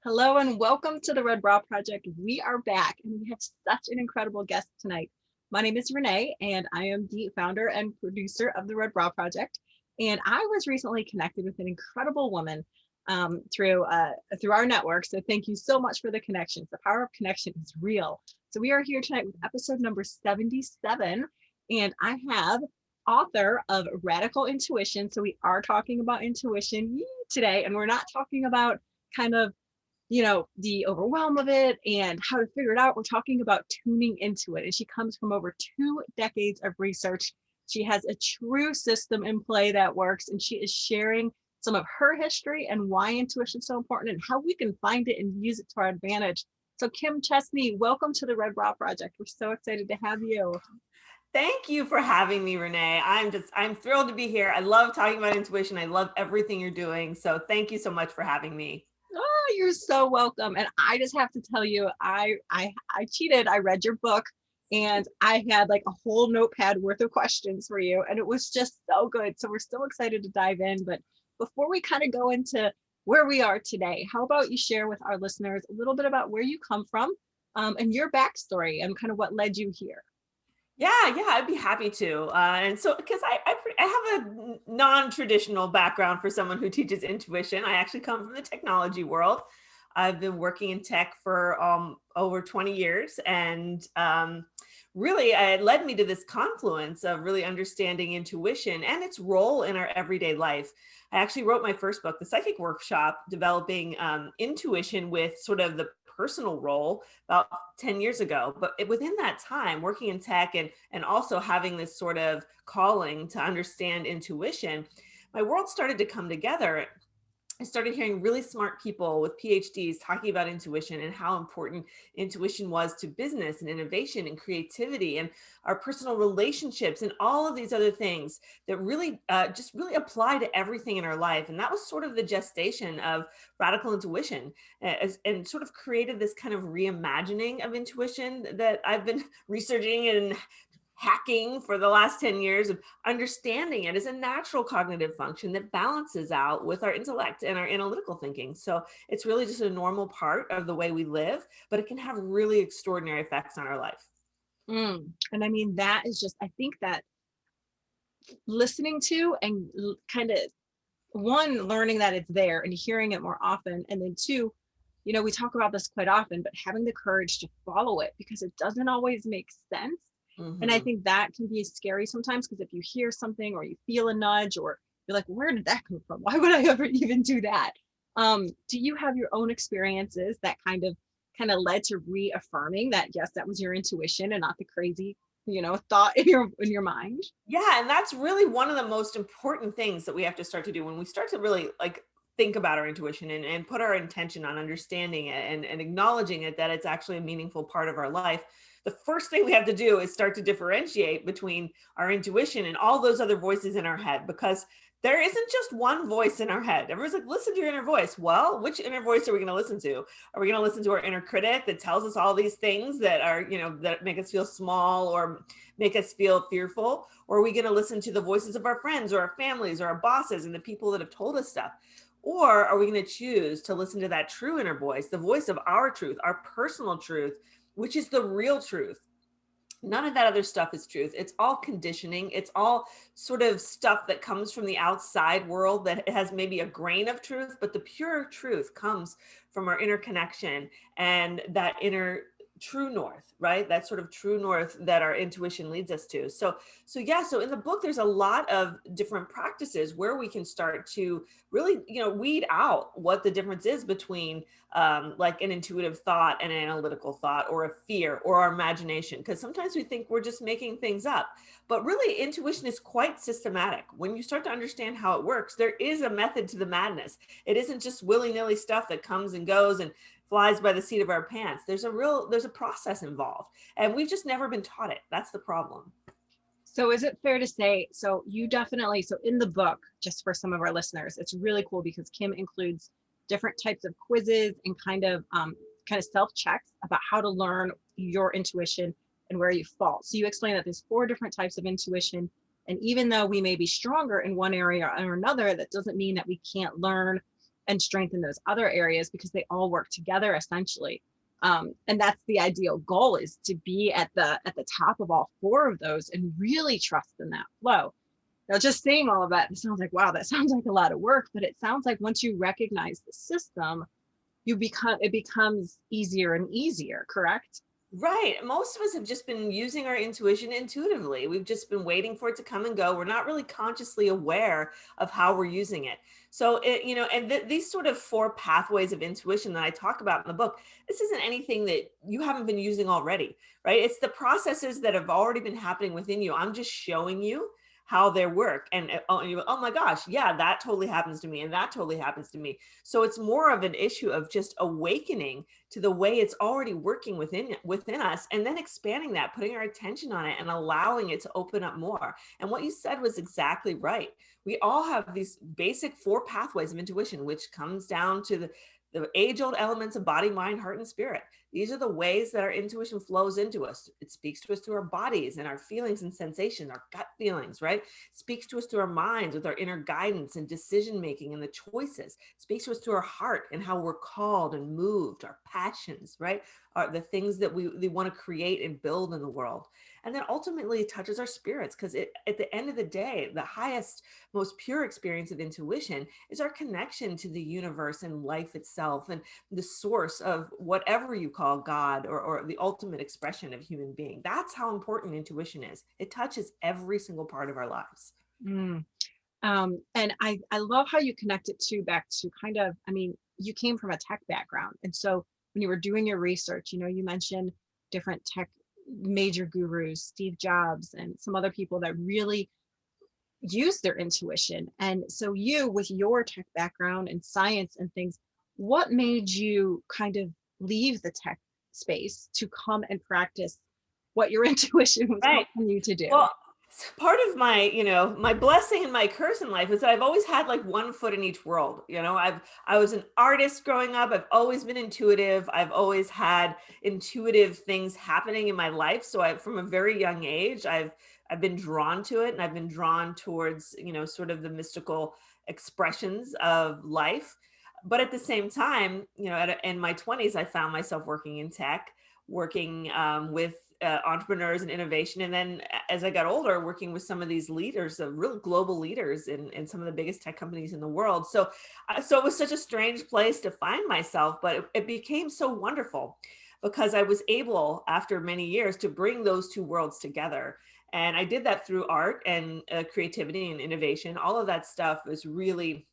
Hello and welcome to the Red Bra Project. We are back and we have such an incredible guest tonight. My name is Renee and I am the founder and producer of the Red Bra Project. And I was recently connected with an incredible woman through our network. So thank you so much for the connections. The power of connection is real. So we are here tonight with episode number 77, and I have author of Radical Intuition. So we are talking about intuition today, and we're not talking about kind of the overwhelm of it and how to figure it out. We're talking about tuning into it. And she comes from over 2 decades of research. She has a true system in play that works, and she is sharing some of her history and why intuition is so important and how we can find it and use it to our advantage. So Kim Chestney, welcome to the Red Bra Project. We're so excited to have you. Thank you for having me, Renee. I'm thrilled to be here. I love talking about intuition. I love everything you're doing. So thank you so much for having me. Oh, you're so welcome. And I just have to tell you, I cheated. I read your book and I had like a whole notepad worth of questions for you. And it was just so good. So we're still excited to dive in. But before we kind of go into where we are today, how about you share with our listeners a little bit about where you come from and your backstory and kind of what led you here? Yeah, I'd be happy to. And so, because I have a non-traditional background for someone who teaches intuition. I actually come from the technology world. I've been working in tech for over 20 years, and really, it led me to this confluence of really understanding intuition and its role in our everyday life. I actually wrote my first book, The Psychic Workshop, developing intuition with sort of the personal role about 10 years ago. But within that time, working in tech and also having this sort of calling to understand intuition, my world started to come together. I started hearing really smart people with PhDs talking about intuition and how important intuition was to business and innovation and creativity and our personal relationships and all of these other things that really just really apply to everything in our life. And that was sort of the gestation of radical intuition, and sort of created this kind of reimagining of intuition that I've been researching and hacking for the last 10 years, of understanding it as a natural cognitive function that balances out with our intellect and our analytical thinking. So it's really just a normal part of the way we live, but it can have really extraordinary effects on our life. And I mean, that is just, I think that listening to and kind of one, learning that it's there and hearing it more often, and then two, we talk about this quite often, but having the courage to follow it because it doesn't always make sense. And I Mm-hmm. think that can be scary sometimes, because if you hear something or you feel a nudge or you're like, where did that come from? Why would I ever even do that? Do you have your own experiences that kind of led to reaffirming that yes, that was your intuition and not the crazy, thought in your mind? Yeah, and that's really one of the most important things that we have to start to do when we start to really like think about our intuition and put our intention on understanding it and acknowledging it, that it's actually a meaningful part of our life. The first thing we have to do is start to differentiate between our intuition and all those other voices in our head, because there isn't just one voice in our head. Everyone's like, listen to your inner voice. Well, which inner voice are we going to listen to? Are we going to listen to our inner critic that tells us all these things that are, that make us feel small or make us feel fearful? Or are we going to listen to the voices of our friends or our families or our bosses and the people that have told us stuff? Or are we going to choose to listen to that true inner voice, the voice of our truth, our personal truth, which is the real truth? None of that other stuff is truth. It's all conditioning. It's all sort of stuff that comes from the outside world that has maybe a grain of truth, but the pure truth comes from our inner connection and that inner true north, right? That sort of true north that our intuition leads us to. So in the book there's a lot of different practices where we can start to really, weed out what the difference is between like an intuitive thought and an analytical thought, or a fear or our imagination. Because sometimes we think we're just making things up, but really intuition is quite systematic. When you start to understand how it works, there is a method to the madness. It isn't just willy-nilly stuff that comes and goes and flies by the seat of our pants. There's a process involved, and we've just never been taught it. That's the problem. So is it fair to say, so you definitely, so in the book, just for some of our listeners, it's really cool because Kim includes different types of quizzes and kind of self-checks about how to learn your intuition and where you fall. So you explain that there's 4 different types of intuition. And even though we may be stronger in one area or another, that doesn't mean that we can't learn and strengthen those other areas because they all work together essentially. And that's the ideal goal, is to be at the top of all four of those and really trust in that flow. Now, just saying all of that, it sounds like, wow, that sounds like a lot of work, but it sounds like once you recognize the system, it becomes easier and easier, correct? Right. Most of us have just been using our intuition intuitively. We've just been waiting for it to come and go. We're not really consciously aware of how we're using it. So, and these sort of four pathways of intuition that I talk about in the book, this isn't anything that you haven't been using already, right? It's the processes that have already been happening within you. I'm just showing you how they work. And oh my gosh, yeah, that totally happens to me. And that totally happens to me. So it's more of an issue of just awakening to the way it's already working within us, and then expanding that, putting our attention on it and allowing it to open up more. And what you said was exactly right. We all have these basic four pathways of intuition, which comes down to the age-old elements of body, mind, heart, and spirit. These are the ways that our intuition flows into us. It speaks to us through our bodies and our feelings and sensations, our gut feelings, right? It speaks to us through our minds with our inner guidance and decision making and the choices. It speaks to us through our heart and how we're called and moved, our passions, right? Are the things that we want to create and build in the world. And then ultimately it touches our spirits, because at the end of the day, the highest, most pure experience of intuition is our connection to the universe and life itself, and the source of whatever you call God, or the ultimate expression of human being. That's how important intuition is. It touches every single part of our lives. Mm. And I love how you connect it to back to kind of, I mean, you came from a tech background. And so when you were doing your research, you mentioned different tech major gurus, Steve Jobs, and some other people that really use their intuition. And so you, with your tech background and science and things, what made you kind of leave the tech space to come and practice what your intuition was Right. helping you to do? Well, part of my, my blessing and my curse in life is that I've always had like one foot in each world. I was an artist growing up. I've always been intuitive. I've always had intuitive things happening in my life. So from a very young age, I've been drawn to it, and I've been drawn towards, sort of the mystical expressions of life. But at the same time, in my 20s, I found myself working in tech, working with entrepreneurs and innovation. And then as I got older, working with some of these leaders, real global leaders in some of the biggest tech companies in the world. So it was such a strange place to find myself, but it became so wonderful, because I was able, after many years, to bring those two worlds together. And I did that through art and creativity and innovation. All of that stuff was really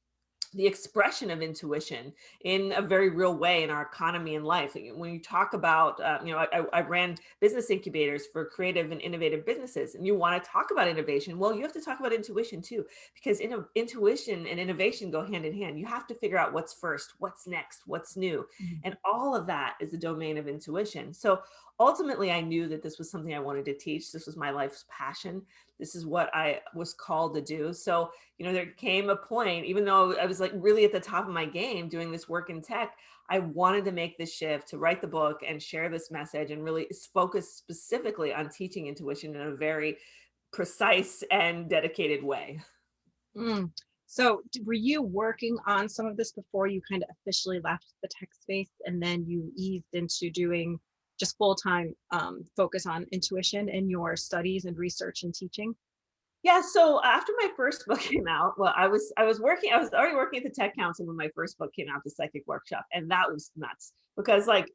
the expression of intuition in a very real way in our economy and life. When you talk about, I ran business incubators for creative and innovative businesses, and you want to talk about innovation. Well, you have to talk about intuition too, because intuition and innovation go hand in hand. You have to figure out what's first, what's next, what's new. Mhm. And all of that is the domain of intuition. So ultimately, I knew that this was something I wanted to teach. This was my life's passion. This is what I was called to do. So there came a point, even though I was like really at the top of my game doing this work in tech, I wanted to make this shift to write the book and share this message, and really focus specifically on teaching intuition in a very precise and dedicated way. Mm. So were you working on some of this before you kind of officially left the tech space, and then you eased into doing just full-time focus on intuition in your studies and research and teaching? Yeah, so after my first book came out, well, I was already working at the Tech Council when my first book came out, the Psychic Workshop, and that was nuts, because like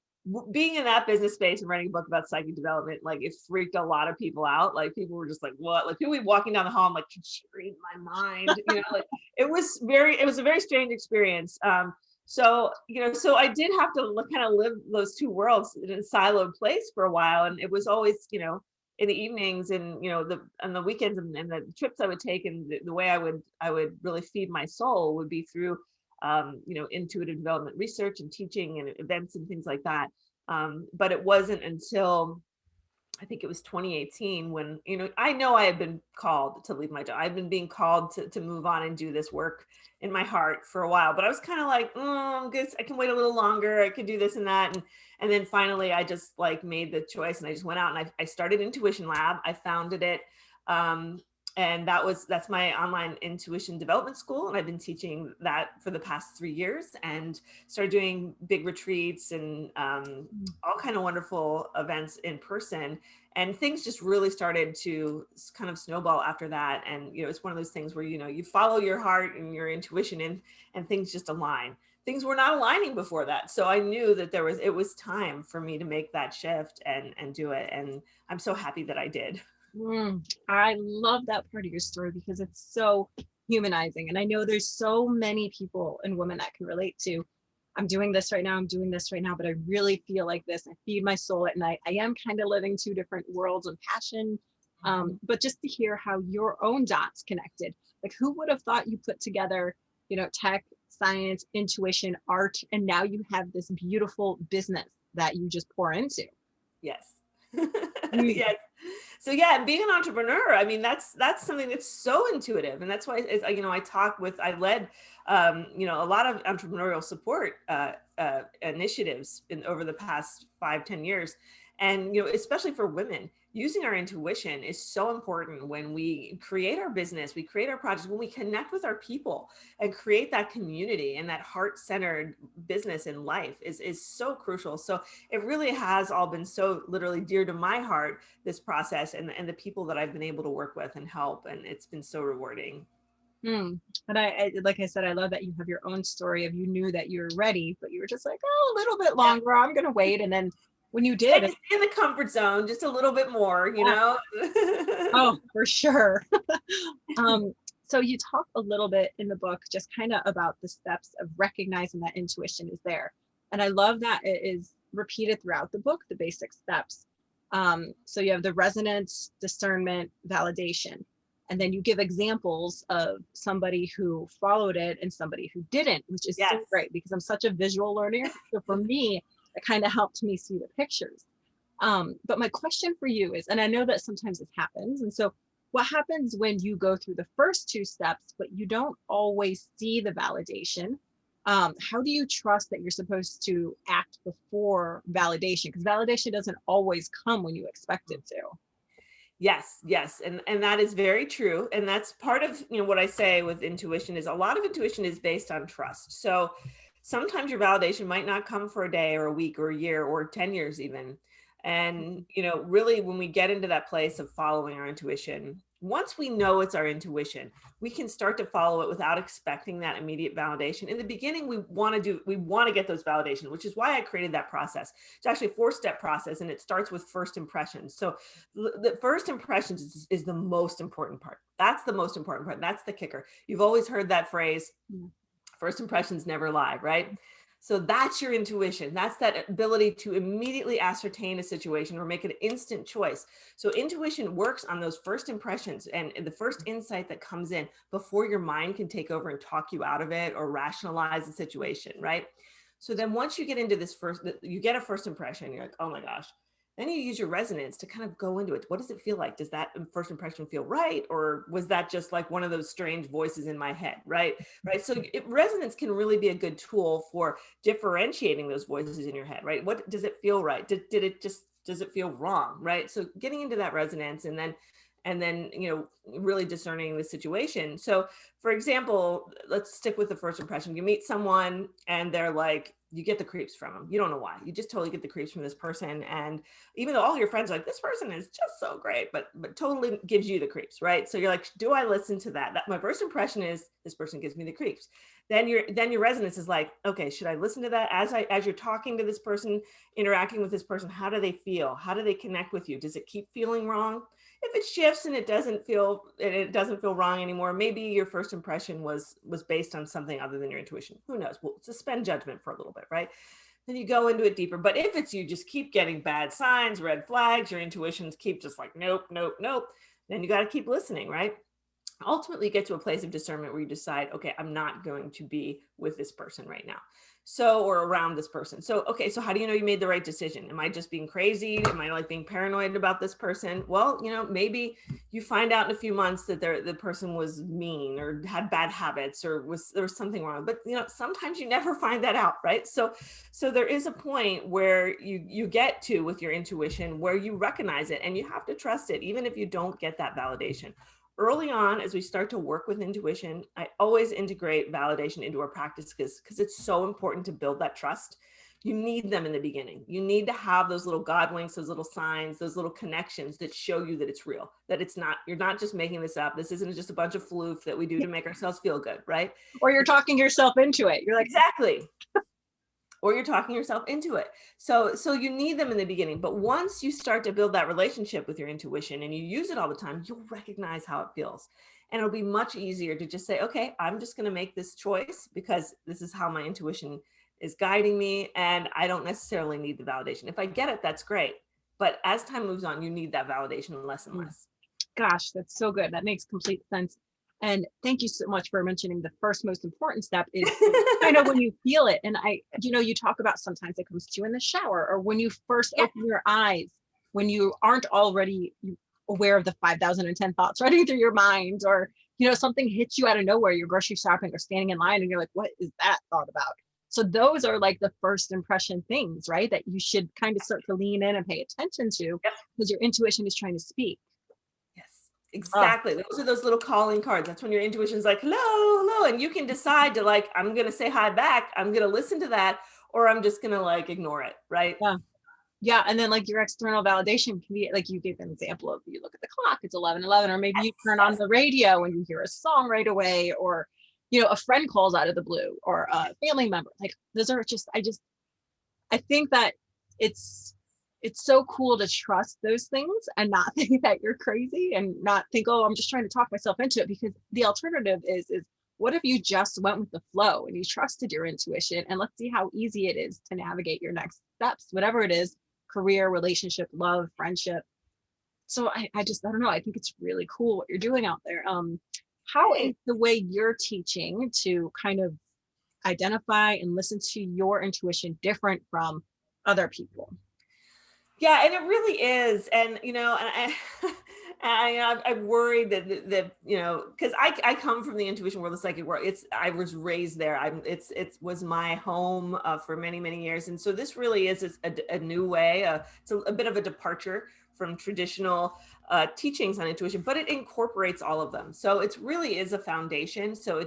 being in that business space and writing a book about psychic development, like it freaked a lot of people out. Like people were just like, "What?" Like people would be walking down the hall, I'm like, "Can she read my mind?" Like it was a very strange experience. So I did have to kind of live those two worlds in a siloed place for a while, and it was always, in the evenings and on the weekends, and the trips I would take, and the way I would really feed my soul would be through intuitive development research and teaching and events and things like that. But it wasn't until I think it was 2018 when, I know I had been called to leave my job. I've been being called to move on and do this work in my heart for a while, but I was kind of like, oh, I'm good. I can wait a little longer. I could do this and that. And then finally I just like made the choice, and I just went out and I started Intuition Lab. I founded it. And that's my online intuition development school. And I've been teaching that for the past 3 years, and started doing big retreats and all kind of wonderful events in person. And things just really started to kind of snowball after that. And, it's one of those things where, you follow your heart and your intuition, and things just align. Things were not aligning before that. So I knew that it was time for me to make that shift and do it. And I'm so happy that I did. I love that part of your story because it's so humanizing. And I know there's so many people and women that can relate to, I'm doing this right now, I'm doing this right now, but I really feel like this. I feed my soul at night. I am kind of living two different worlds of passion. But just to hear how your own dots connected, like who would have thought you put together, tech, science, intuition, art, and now you have this beautiful business that you just pour into. Yes. Yes. So yeah, being an entrepreneur, I mean, that's something that's so intuitive. And that's why I led, a lot of entrepreneurial support initiatives over the past 5-10 years. And, especially for women, using our intuition is so important when we create our business, we create our projects, when we connect with our people and create that community, and that heart-centered business in life is so crucial. So it really has all been so literally dear to my heart, this process, and the people that I've been able to work with and help. And it's been so rewarding. And I, like I said, I love that you have your own story of you knew that you were ready, but you were just like, oh, a little bit longer. I'm going to wait. And then when you did, stay in the comfort zone just a little bit more, Oh, for sure. So you talk a little bit in the book just kind of about the steps of recognizing that intuition is there. And I love that it is repeated throughout the book, the basic steps. So you have the resonance, discernment, validation. And then you give examples of somebody who followed it and somebody who didn't, which is so great because I'm such a visual learner. So for me, it kind of helped me see the pictures. But my question for you is, and I know that sometimes this happens, and so what happens when you go through the first two steps, but you don't always see the validation? How do you trust that you're supposed to act before validation? Because validation doesn't always come when you expect it to. Yes. And that is very true. And that's part of, what I say with intuition is a lot of intuition is based on trust. So sometimes your validation might not come for a day or a week or a year or 10 years even. And, really when we get into that place of following our intuition, once we know it's our intuition, we can start to follow it without expecting that immediate validation. In the beginning, we want to get those validations, which is why I created that process. It's actually a 4-step process, and it starts with first impressions. So the first impressions is the most important part. That's the most important part. That's the kicker. You've always heard that phrase, first impressions never lie, right? So that's your intuition. That's that ability to immediately ascertain a situation or make an instant choice. So intuition works on those first impressions and the first insight that comes in before your mind can take over and talk you out of it or rationalize the situation, right? So then once you get into you get a first impression, you're like, oh my gosh. Then you use your resonance to kind of go into it. What does it feel like? Does that first impression feel right? Or was that just like one of those strange voices in my head? Right. So resonance can really be a good tool for differentiating those voices in your head, right? What does it feel right? Does it feel wrong? Right. So getting into that resonance and then, really discerning the situation. So for example, let's stick with the first impression. You meet someone and they're like, you get the creeps from them. You don't know why. You just totally get the creeps from this person. And even though all your friends are like, this person is just so great, but totally gives you the creeps, right? So you're like, do I listen to that? My first impression is this person gives me the creeps. Then your resonance is like, okay, should I listen to that as you're talking to this person, interacting with this person? How do they feel? How do they connect with you? Does it keep feeling wrong? If it shifts and it doesn't feel wrong anymore, maybe your first impression was based on something other than your intuition. Who knows? We'll suspend judgment for a little bit, right? Then you go into it deeper. But if it's you just keep getting bad signs, red flags, your intuitions keep just like, nope, then you got to keep listening, right? Ultimately get to a place of discernment where you decide, okay, I'm not going to be with this person right now. Or around this person. So, okay, so how do you know you made the right decision? Am I just being crazy? Am I like being paranoid about this person? Well, maybe you find out in a few months that the person was mean or had bad habits or there was something wrong. But, sometimes you never find that out, right? So there is a point where you get to with your intuition where you recognize it and you have to trust it, even if you don't get that validation. early on, as we start to work with intuition, I always integrate validation into our practice because it's so important to build that trust. You need them in the beginning. You need to have those little God winks, those little signs, those little connections that show you that it's real, that it's not, you're not just making this up. This isn't just a bunch of floof that we do to make ourselves feel good, right? Or you're It's talking yourself into it. You're like, exactly. Or you're talking yourself into it. So you need them in the beginning, but once you start to build that relationship with your intuition and you use it all the time, you'll recognize how it feels. And it'll be much easier to just say, okay, I'm just going to make this choice because this is how my intuition is guiding me. And I don't necessarily need the validation. If I get it, that's great. But as time moves on, you need that validation less and "Mm, less. gosh, that's so good. That makes complete sense. And thank you so much for mentioning the first most important step is kind of when you feel it. And you talk about sometimes it comes to you in the shower or when you first Yeah. open your eyes, when you aren't already aware of the 5,010 thoughts running through your mind, or, something hits you out of nowhere, you're grocery shopping or standing in line and you're like, what is that thought about? So those are like the first impression things, right? That you should kind of start to lean in and pay attention to Yep. because your intuition is trying to speak. Yes, Oh, exactly. Those are those little calling cards. That's when your intuition's like, hello, hello. And you can decide to like, I'm going to say hi back. I'm going to listen to that, or I'm just going to like ignore it. Right. yeah. Yeah. And then like your external validation can be like you gave an example of you look at the clock, it's 11:11, or maybe Yes, you turn on yes. the radio and you hear a song right away, or a friend calls out of the blue, or a family member. Like those are just I think that it's it's so cool to trust those things and not think that you're crazy and not think, oh, I'm just trying to talk myself into it, because the alternative is what if you just went with the flow and you trusted your intuition, and let's see how easy it is to navigate your next steps, whatever it is, career, relationship, love, friendship. So I don't know. I think it's really cool what you're doing out there. How is Hey. the way you're teaching to kind of identify and listen to your intuition different from other people? Yeah, and it really is. And, and I've worried that because I come from the intuition world, the psychic world. I was raised there. It was my home for many, many years. And so this really is a new way. It's a bit of a departure from traditional teachings on intuition, but it incorporates all of them. So it really is a foundation. So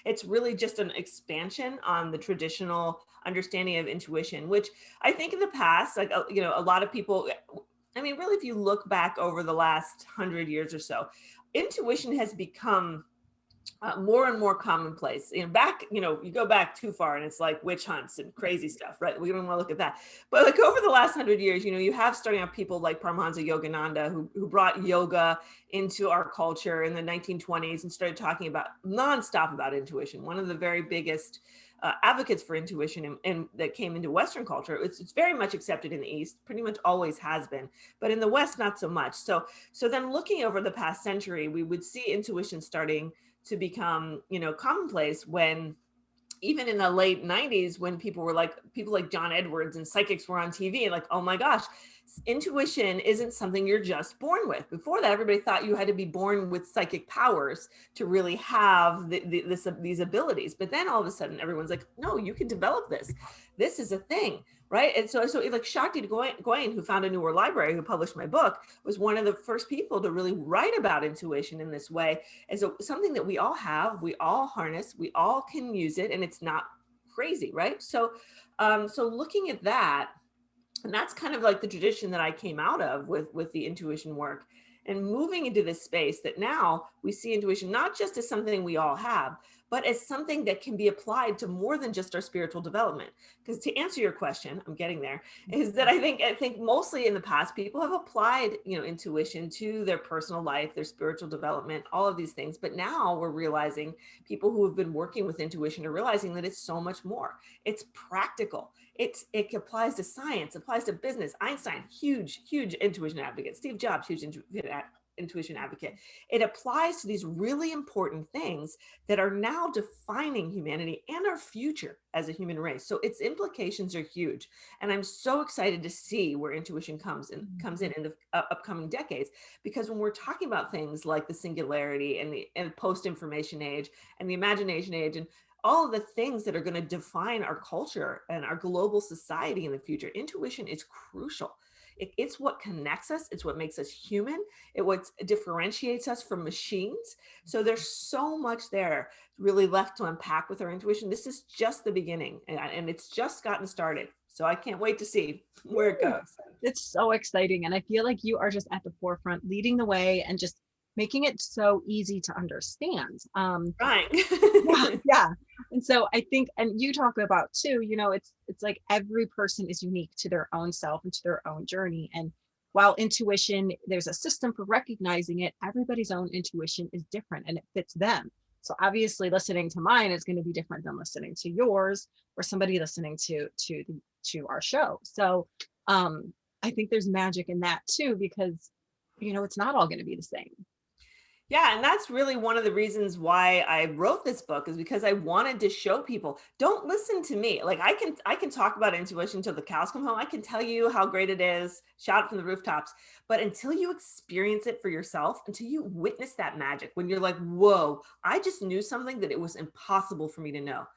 it's really just an expansion on the traditional understanding of intuition, which I think in the past, like, a lot of people, I mean, really, if you look back over the last 100 years or so, intuition has become more and more commonplace. You go back too far and it's like witch hunts and crazy stuff, right? We don't want to look at that. But like over the last 100 years, you have starting out people like Paramahansa Yogananda who brought yoga into our culture in the 1920s and started talking about nonstop about intuition. One of the very biggest advocates for intuition and that came into Western culture. It's very much accepted in the East, pretty much always has been, but in the West, not so much. So then looking over the past century, we would see intuition starting to become, commonplace when even in the late 90s, when people like John Edwards and psychics were on TV, like, oh my gosh, intuition isn't something you're just born with. Before that, everybody thought you had to be born with psychic powers to really have these abilities. But then all of a sudden, everyone's like, no, you can develop this. This is a thing, right? And so like Shakti Gawain, who founded New World Library, who published my book, was one of the first people to really write about intuition in this way. And so something that we all have, we all harness, we all can use it, and it's not crazy, right? So looking at that, and that's kind of like the tradition that I came out of with the intuition work, and moving into this space that now we see intuition not just as something we all have, but as something that can be applied to more than just our spiritual development. Because to answer your question, I'm getting there, is that I think mostly in the past people have applied, intuition to their personal life, their spiritual development, all of these things. But now we're realizing, people who have been working with intuition are realizing that it's so much more. It's practical. It applies to science, applies to business. Einstein, huge intuition advocate. Steve Jobs, huge intuition advocate. It applies to these really important things that are now defining humanity and our future as a human race. So its implications are huge, and I'm so excited to see where intuition comes in the upcoming decades. Because when we're talking about things like the singularity and post-information age and the imagination age and all of the things that are going to define our culture and our global society in the future, intuition is crucial. It's what connects us. It's what makes us human. It what differentiates us from machines. So there's so much there really left to unpack with our intuition. This is just the beginning, and it's just gotten started. So I can't wait to see where it goes. It's so exciting. And I feel like you are just at the forefront, leading the way and just making it so easy to understand. Right. Yeah, yeah. And so I think, and you talk about too, it's like every person is unique to their own self and to their own journey. And while intuition, there's a system for recognizing it, everybody's own intuition is different and it fits them. So obviously listening to mine is going to be different than listening to yours or somebody listening to our show. So I think there's magic in that too, because it's not all going to be the same. Yeah, and that's really one of the reasons why I wrote this book, is because I wanted to show people, don't listen to me. Like I can talk about intuition till the cows come home. I can tell you how great it is, shout it from the rooftops. But until you experience it for yourself, until you witness that magic, when you're like, whoa, I just knew something that it was impossible for me to know.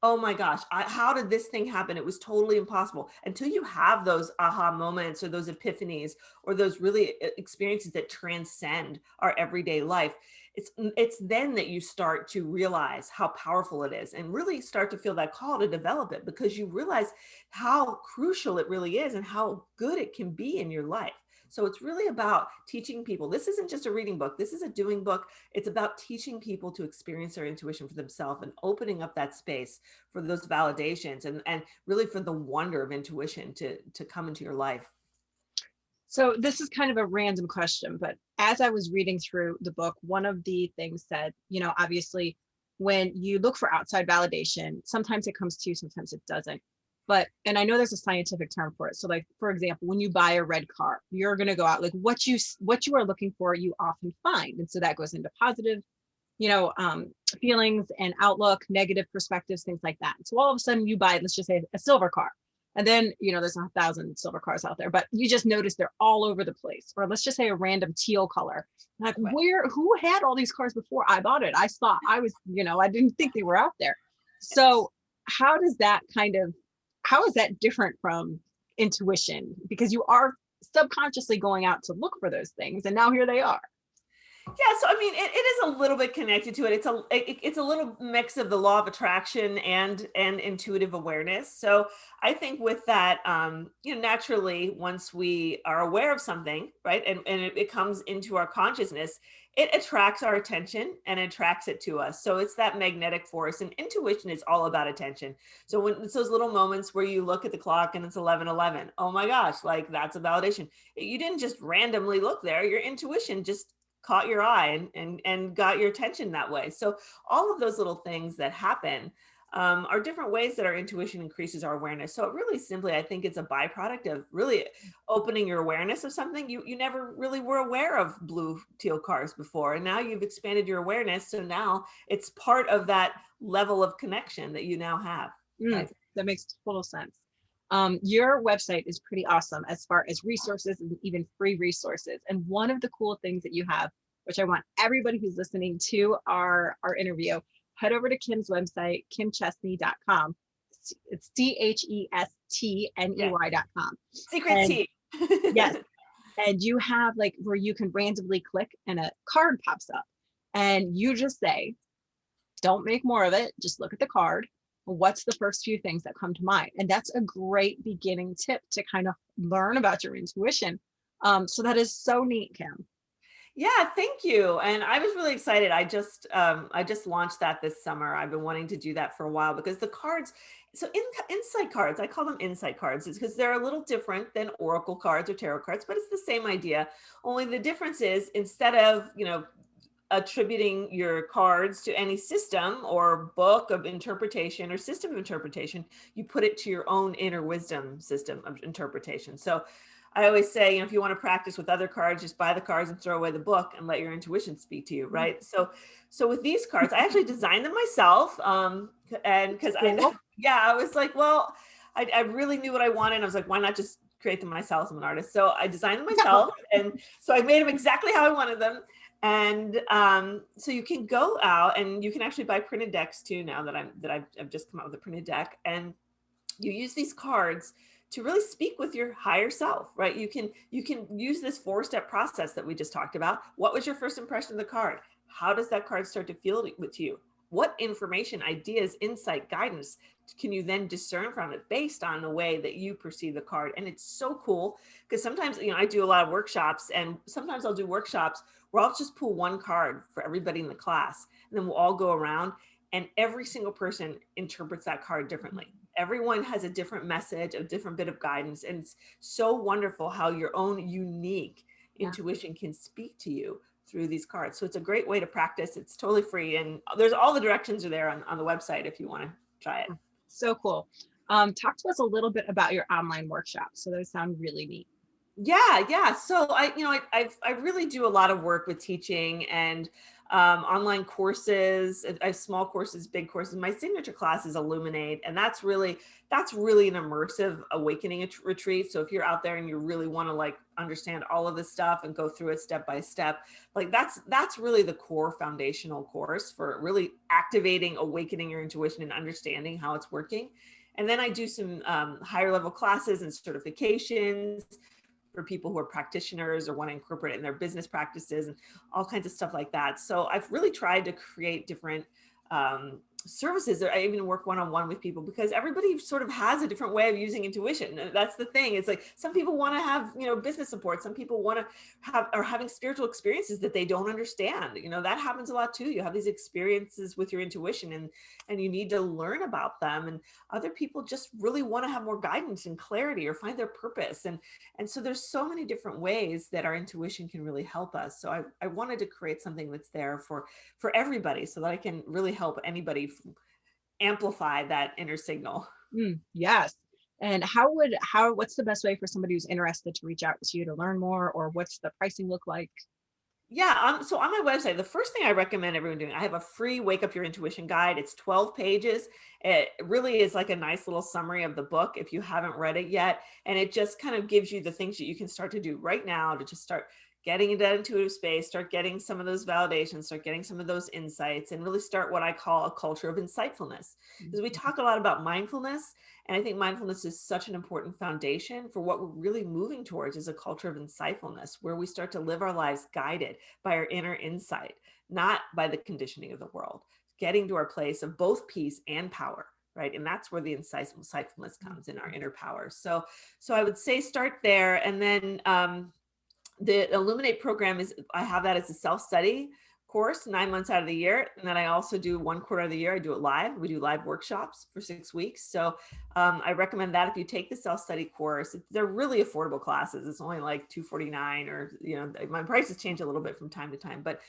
Oh my gosh, how did this thing happen? It was totally impossible. Until you have those aha moments or those epiphanies or those really experiences that transcend our everyday life, it's then that you start to realize how powerful it is and really start to feel that call to develop it, because you realize how crucial it really is and how good it can be in your life. So it's really about teaching people. This isn't just a reading book. This is a doing book. It's about teaching people to experience their intuition for themselves and opening up that space for those validations and really for the wonder of intuition to come into your life. So this is kind of a random question, but as I was reading through the book, one of the things said, obviously when you look for outside validation, sometimes it comes to you, sometimes it doesn't. And I know there's a scientific term for it. So like, for example, when you buy a red car, you're going to go out, like what you are looking for, you often find. And so that goes into positive, feelings and outlook, negative perspectives, things like that. So all of a sudden you buy, let's just say a silver car. And then, there's 1,000 silver cars out there, but you just notice they're all over the place. Or let's just say a random teal color. Like who had all these cars before I bought it? I thought I was, I didn't think they were out there. So how is that different from intuition? Because you are subconsciously going out to look for those things. And now here they are. Yeah, so I mean, it is a little bit connected to it. It's a little mix of the law of attraction and intuitive awareness. So I think with that, naturally, once we are aware of something, right, and it comes into our consciousness, it attracts our attention and attracts it to us. So it's that magnetic force, and intuition is all about attention. So when it's those little moments where you look at the clock and it's 11:11, oh my gosh, like that's a validation. You didn't just randomly look there. Your intuition just caught your eye and got your attention that way. So all of those little things that happen are different ways that our intuition increases our awareness. So it really simply, I think it's a byproduct of really opening your awareness of something. You never really were aware of blue teal cars before, and now you've expanded your awareness. So now it's part of that level of connection that you now have. Right? That makes total sense. Your website is pretty awesome as far as resources and even free resources. And one of the cool things that you have, which I want everybody who's listening to our interview, head over to Kim's website, kimchestney.com. It's CHESTNEY.com. Secret T. Yes. And you have like where you can randomly click and a card pops up and you just say, don't make more of it. Just look at the card. What's the first few things that come to mind? And that's a great beginning tip to kind of learn about your intuition. So that is so neat, Kim. Yeah, thank you. And I was really excited. I just launched that this summer. I've been wanting to do that for a while because the cards, so insight cards, I call them insight cards, is because they're a little different than oracle cards or tarot cards, but it's the same idea. Only the difference is instead of, attributing your cards to any system or book of interpretation or system of interpretation, you put it to your own inner wisdom system of interpretation. So I always say, if you want to practice with other cards, just buy the cards and throw away the book and let your intuition speak to you, right? So with these cards, I actually designed them myself, and because I was like, well, I really knew what I wanted. I was like, why not just create them myself? I'm an artist, so I designed them myself, and so I made them exactly how I wanted them. And so you can go out and you can actually buy printed decks too. Now that I've just come out with a printed deck, and you use these cards to really speak with your higher self, right? You can use this 4-step process that we just talked about. What was your first impression of the card? How does that card start to feel with you? What information, ideas, insight, guidance can you then discern from it based on the way that you perceive the card? And it's so cool because sometimes, I do a lot of workshops, and sometimes I'll do workshops where I'll just pull one card for everybody in the class, and then we'll all go around, and every single person interprets that card differently. Everyone has a different message, a different bit of guidance. And it's so wonderful how your own unique intuition can speak to you through these cards. So it's a great way to practice. It's totally free. And there's all the directions are there on the website if you want to try it. So cool. Talk to us a little bit about your online workshops. So those sound really neat. Yeah. So I really do a lot of work with teaching and online courses. I have small courses, big courses. My signature class is Illuminate, and that's really an immersive awakening retreat. So if you're out there and you really want to like understand all of this stuff and go through it step by step, like that's really the core foundational course for really activating, awakening your intuition and understanding how it's working. And then I do some higher level classes and certifications for people who are practitioners or want to incorporate it in their business practices and all kinds of stuff like that. So I've really tried to create different services. I even work one-on-one with people because everybody sort of has a different way of using intuition. That's the thing. It's like some people want to have, business support. Some people want to are having spiritual experiences that they don't understand. That happens a lot too. You have these experiences with your intuition and you need to learn about them. And other people just really want to have more guidance and clarity or find their purpose. And so there's so many different ways that our intuition can really help us. So I wanted to create something that's there for everybody so that I can really help anybody amplify that inner signal. Yes. And what's the best way for somebody who's interested to reach out to you to learn more, or what's the pricing look like? Yeah. So on my website, the first thing I recommend everyone doing, I have a free Wake Up Your Intuition guide. It's 12 pages. It really is like a nice little summary of the book if you haven't read it yet. And it just kind of gives you the things that you can start to do right now to just start getting into that intuitive space, start getting some of those validations, start getting some of those insights, and really start what I call a culture of insightfulness. Because we talk a lot about mindfulness, and I think mindfulness is such an important foundation for what we're really moving towards is a culture of insightfulness, where we start to live our lives guided by our inner insight, not by the conditioning of the world, getting to our place of both peace and power. Right. And that's where the insightfulness comes in, our inner power. So I would say start there. And then the Illuminate program I have that as a self-study course 9 months out of the year. And then I also do 1/4 of the year. I do it live. We do live workshops for 6 weeks. So I recommend that if you take the self-study course. They're really affordable classes. It's only like $249, or, my prices change a little bit from time to time, but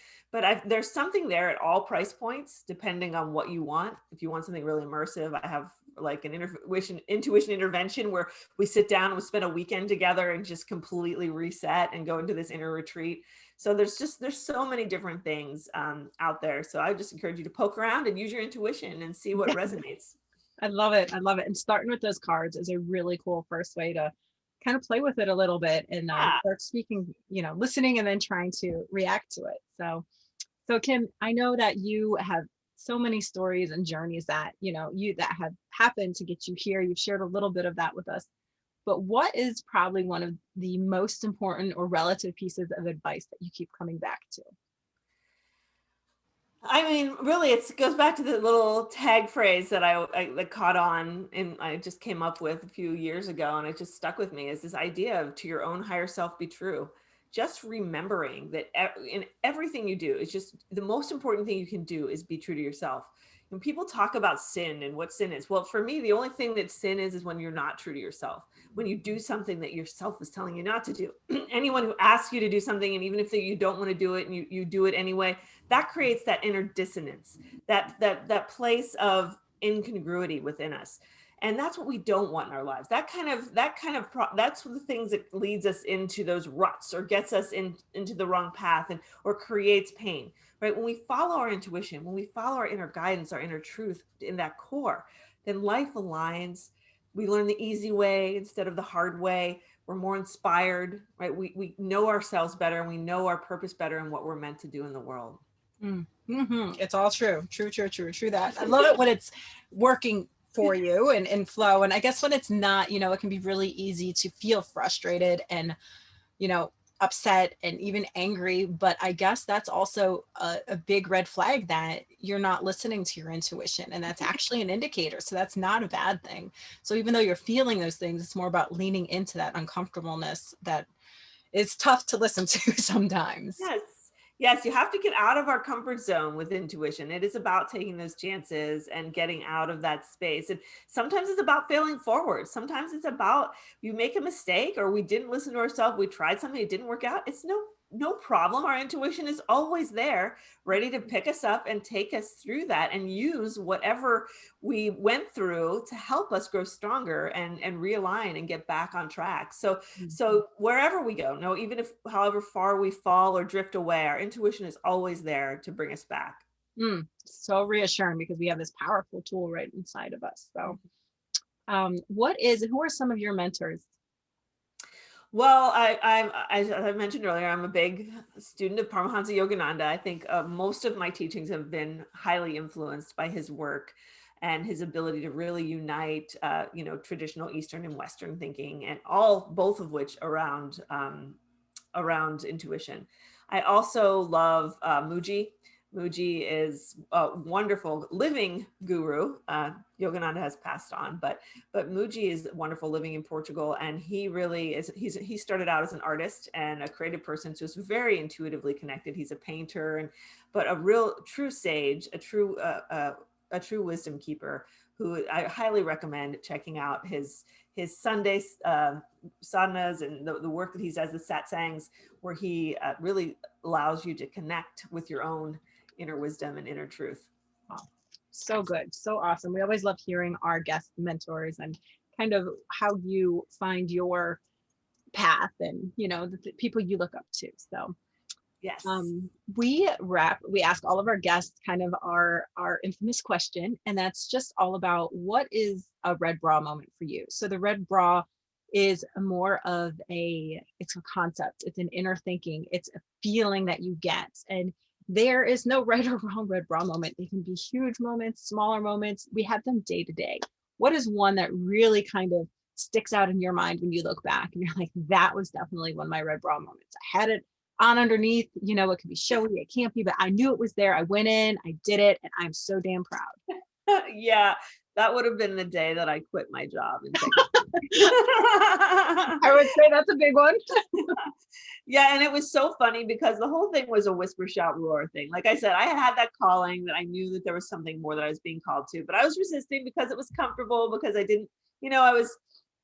there's something there at all price points, depending on what you want. If you want something really immersive, I have like an intuition intervention where we sit down and we spend a weekend together and just completely reset and go into this inner retreat. So there's so many different things out there. So I just encourage you to poke around and use your intuition and see what resonates. I love it. And starting with those cards is a really cool first way to kind of play with it a little bit and start speaking, listening and then trying to react to it. So Kim, I know that you have so many stories and journeys that, that have happened to get you here. You've shared a little bit of that with us. But what is probably one of the most important or relative pieces of advice that you keep coming back to? I mean, really, it goes back to the little tag phrase that I caught on and I just came up with a few years ago, and it just stuck with me, is this idea of to your own higher self be true. Just remembering that in everything you do, it's just the most important thing you can do is be true to yourself. When people talk about sin and what sin is, well, for me, the only thing that sin is when you're not true to yourself. When you do something that yourself is telling you not to do. Anyone who asks you to do something, and even if you don't want to do it and you do it anyway, that creates that inner dissonance, that place of incongruity within us. And that's what we don't want in our lives. That's the things that leads us into those ruts or gets us into the wrong path or creates pain, right? When we follow our intuition, when we follow our inner guidance, our inner truth in that core, then life aligns. We learn the easy way instead of the hard way. We're more inspired, right? We know ourselves better, and we know our purpose better and what we're meant to do in the world. Mm-hmm. It's all true. True that. I love it when it's working for you and flow. And I guess when it's not, it can be really easy to feel frustrated and, upset and even angry. But I guess that's also a big red flag that you're not listening to your intuition. And that's actually an indicator. So that's not a bad thing. So even though you're feeling those things, it's more about leaning into that uncomfortableness that is tough to listen to sometimes. Yes. Yes, you have to get out of our comfort zone with intuition. It is about taking those chances and getting out of that space. And sometimes it's about failing forward. Sometimes it's about you make a mistake or we didn't listen to ourselves. We tried something, it didn't work out. It's no problem. Our intuition is always there, ready to pick us up and take us through that and use whatever we went through to help us grow stronger and realign and get back on track. So wherever we go, no, even if however far we fall or drift away, our intuition is always there to bring us back. So reassuring because we have this powerful tool right inside of us. So who are some of your mentors? Well, as I mentioned earlier, I'm a big student of Paramahansa Yogananda. I think most of my teachings have been highly influenced by his work and his ability to really unite, traditional Eastern and Western thinking, and both of which around intuition. I also love Muji. Muji is a wonderful living guru. Yogananda has passed on, but Muji is wonderful living in Portugal, and he really is. He started out as an artist and a creative person, so he's very intuitively connected. He's a painter, but a real true sage, a true wisdom keeper, who I highly recommend checking out his Sunday sadhanas and the work that he does, the satsangs, where he really allows you to connect with your own inner wisdom and inner truth. Wow. So good. So awesome. We always love hearing our guest mentors and kind of how you find your path and, the people you look up to. So yes. We ask all of our guests kind of our infamous question, and that's just all about what is a red bra moment for you. So the red bra is more of it's a concept, it's an inner thinking, it's a feeling that you get. And there is no right or wrong red bra moment. They can be huge moments, smaller moments. We have them day to day. What is one that really kind of sticks out in your mind when you look back and you're like, that was definitely one of my red bra moments. I had it on underneath, it could be showy, it can't be, but I knew it was there. I went in, I did it, and I'm so damn proud. Yeah, that would have been the day that I quit my job. I would say that's a big one. Yeah, and it was so funny because the whole thing was a whisper, shout, roar thing. Like I said, I had that calling that I knew that there was something more that I was being called to, but I was resisting because it was comfortable, because I didn't,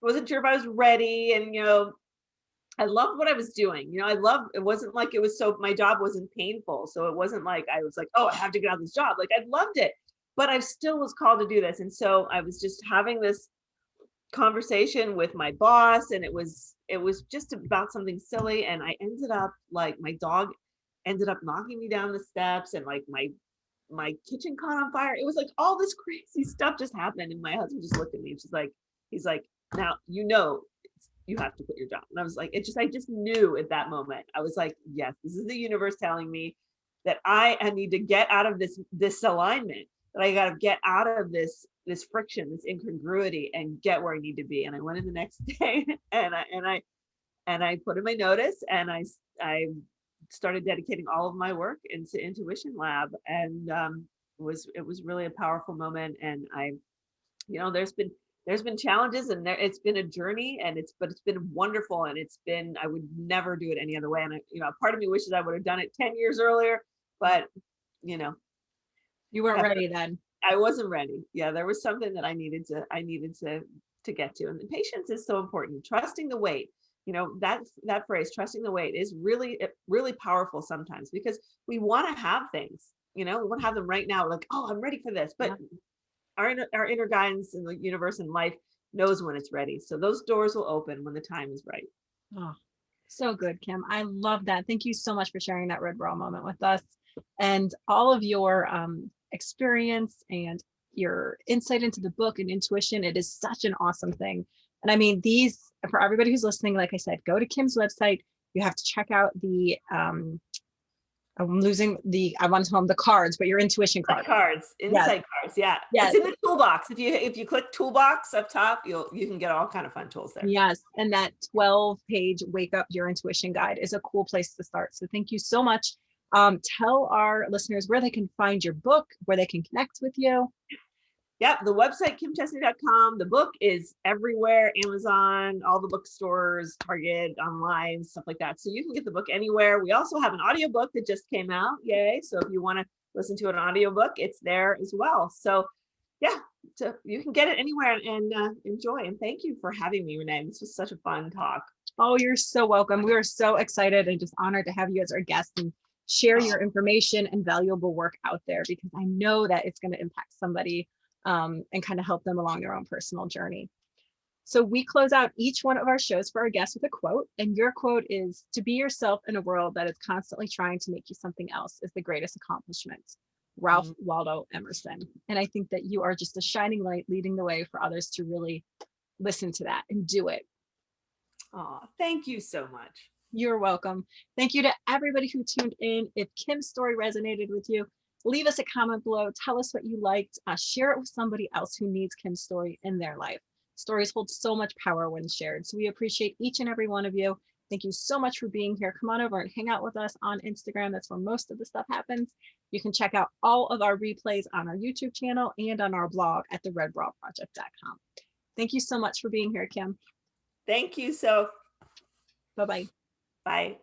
wasn't sure if I was ready, and I loved what I was doing. It wasn't like it was my job wasn't painful. So it wasn't like I was like, oh, I have to get out of this job. Like I loved it, but I still was called to do this. And so I was just having this conversation with my boss, and it was just about something silly. And I ended up like, my dog ended up knocking me down the steps, and like my kitchen caught on fire. It was like all this crazy stuff just happened. And my husband just looked at me and he's like, now, you have to quit your job. And I was like, I just knew at that moment. I was like, yes, this is the universe telling me that I need to get out of this alignment, that I got to get out of this friction, this incongruity, and get where I need to be. And I went in the next day and I put in my notice, and I started dedicating all of my work into Intuition Lab. And it was really a powerful moment. And there's been challenges, and it's been a journey, but it's been wonderful. And I would never do it any other way. And part of me wishes I would have done it 10 years earlier, but you weren't ready then. I wasn't ready. Yeah. There was something that I needed to get to. And the patience is so important. Trusting the wait, that phrase, trusting the wait, is really, really powerful sometimes, because we want to have things, we want to have them right now. Like, oh, I'm ready for this. But our inner guidance in the universe and life knows when it's ready. So those doors will open when the time is right. Oh, so good, Kim. I love that. Thank you so much for sharing that red bra moment with us, and all of your experience and your insight into the book and intuition. It is such an awesome thing. And I mean, for everybody who's listening, like I said, go to Kim's website. You have to check out the I'm losing I want to call them the cards, but your intuition cards. Insight cards. Yeah. Yes. It's in the toolbox. If you click toolbox up top, you can get all kind of fun tools there. Yes. And that 12-page Wake Up Your Intuition guide is a cool place to start. So thank you so much. Tell our listeners where they can find your book, where they can connect with you. Yep, the website, kimchestney.com. The book is everywhere, Amazon, all the bookstores, Target, online, stuff like that. So you can get the book anywhere. We also have an audiobook that just came out. Yay. So if you want to listen to an audiobook, it's there as well. So yeah, so you can get it anywhere and enjoy. And thank you for having me, Renee. This was such a fun talk. Oh, you're so welcome. We are so excited and just honored to have you as our guest and share your information and valuable work out there, because I know that it's going to impact somebody and kind of help them along their own personal journey. So we close out each one of our shows for our guests with a quote, and your quote is, "To be yourself in a world that is constantly trying to make you something else is the greatest accomplishment." Ralph Waldo Emerson. And I think that you are just a shining light leading the way for others to really listen to that and do it. Oh, thank you so much. You're welcome. Thank you to everybody who tuned in. If Kim's story resonated with you, leave us a comment below. Tell us what you liked. Share it with somebody else who needs Kim's story in their life. Stories hold so much power when shared. So we appreciate each and every one of you. Thank you so much for being here. Come on over and hang out with us on Instagram. That's where most of the stuff happens. You can check out all of our replays on our YouTube channel and on our blog at theredbrawproject.com. Thank you so much for being here, Kim. Thank you. So bye-bye. Bye.